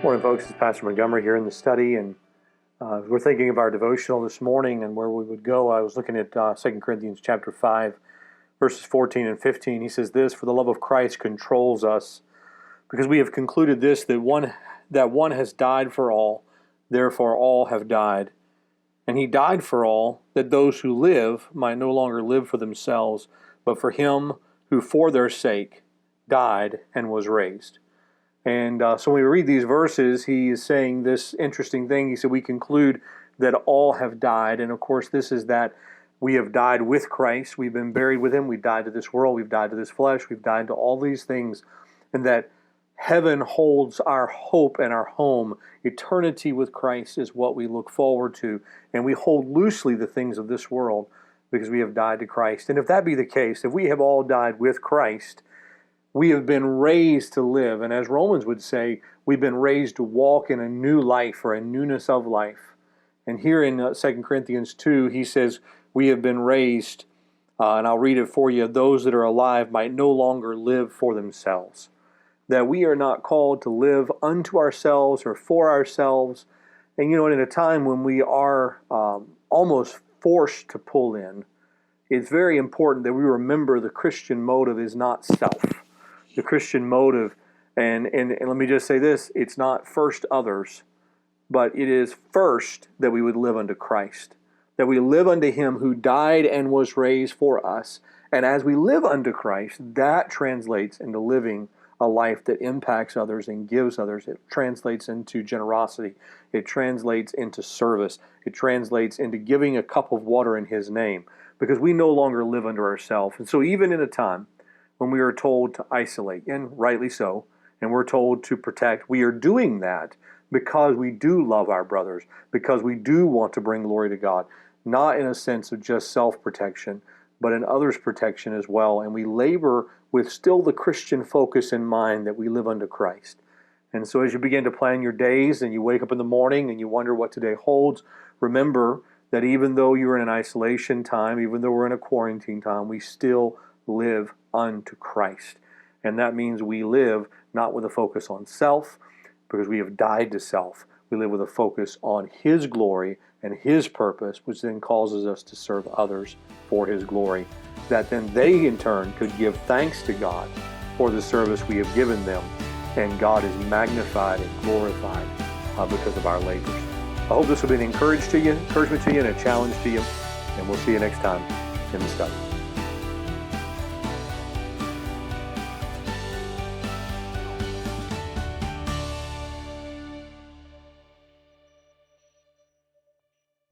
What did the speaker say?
Morning, folks. It's Pastor Montgomery here in the study, and we're thinking of our devotional this morning and where we would go. I was looking at 2 Corinthians chapter 5, verses 14 and 15. He says this, "For the love of Christ controls us, because we have concluded this, that one has died for all, therefore all have died. And he died for all, that those who live might no longer live for themselves, but for him who for their sake died and was raised." And so when we read these verses, he is saying this interesting thing. He said, we conclude that all have died. And of course, this is that we have died with Christ. We've been buried with him. We've died to this world. We've died to this flesh. We've died to all these things. And that heaven holds our hope and our home. Eternity with Christ is what we look forward to. And we hold loosely the things of this world because we have died to Christ. And if that be the case, if we have all died with Christ, we have been raised to live. And as Romans would say, we've been raised to walk in a new life or a newness of life. And here in 2 Corinthians 2, he says, we have been raised, and I'll read it for you, those that are alive might no longer live for themselves. That we are not called to live unto ourselves or for ourselves. And in a time when we are almost forced to pull in, it's very important that we remember the Christian motive is not self. The Christian motive, and let me just say this, it's not first others, but it is first that we would live unto Christ, that we live unto him who died and was raised for us. And as we live unto Christ, that translates into living a life that impacts others and gives others. It translates into generosity. It translates into service. It translates into giving a cup of water in his name, because we no longer live unto ourselves. And so even in a time when we are told to isolate, and rightly so, and we're told to protect, we are doing that because we do love our brothers, because we do want to bring glory to God, not in a sense of just self-protection, but in others' protection as well. And we labor with still the Christian focus in mind that we live unto Christ. And so as you begin to plan your days and you wake up in the morning and you wonder what today holds, remember that even though you're in an isolation time, even though we're in a quarantine time, we still live unto Christ. And that means we live not with a focus on self, because we have died to self. We live with a focus on his glory and his purpose, which then causes us to serve others for his glory, that then they in turn could give thanks to God for the service we have given them, and God is magnified and glorified because of our labors. I hope this will be an encouragement to you and a challenge to you, and we'll see you next time in the study.